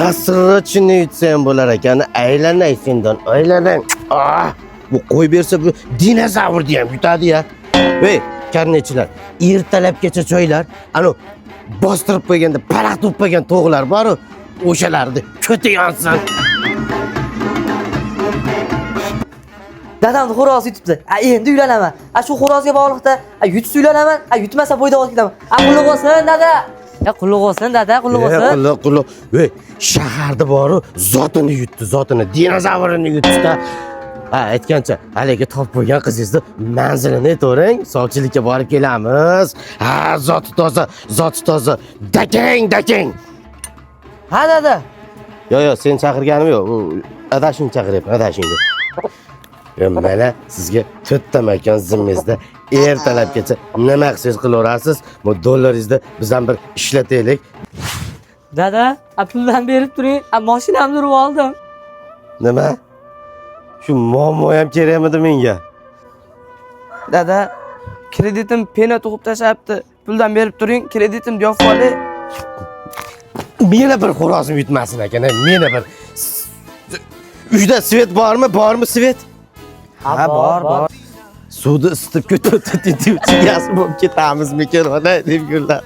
Nasırçını yutsam bo'lar ekan. Aylanay sendan, aylanay. Ah, bu qo'y bersa bu dinozavrni ham yutadi ya. Hey, karnechilar, ertalabgacha choylar, ana bostirib qo'yganda paraq to'p qo'ygan to'g'lar bor-ku, o'shalarni ko'ti yonsin. Dadamni xo'rozi yutibdi. Endi uylanaman. Shu xo'rozga bog'liqda yutsa uylanaman, yutmasa bo'yda olib ketaman. Qulluq bo'lsin, dada. Qulluq bo'lsin, dada, qulluq bo'lsin. Qulluq. Hey, shaharda bor-ku, zotini yutdi, zotini, dinozavrini yutdi-da. Aytgancha, haligi topib qo'ygan qizingizni manzilini aytavering, sog'chilikka borib kelamiz. Zoti toza. Dakang. Ha, dada. Yo, sen chaqirganim yo'q. Adashing chaqiryapman, adashingni. Mana sizga 4 ta makon zimmangizda ertalabgacha nima qilsangiz qilaverasiz. Bu dollaringizni biz ham bir ishlataylik. Dada, puldan berib turing. Mashinamni urib oldim. Nima? Shu muammo ham kerakmidi menga? Dada, kreditim pena to'qib tashlabdi. Puldan berib turing, kreditim javob olay. Meni bir xo'rozim yutmasin ekan, meni bir. Uyda svet bormi? Bormi svet? Ha, bor. Suvni isitib ko'tarib ketib, chigasi bo'lib ketamizmikan, ona deb gullar.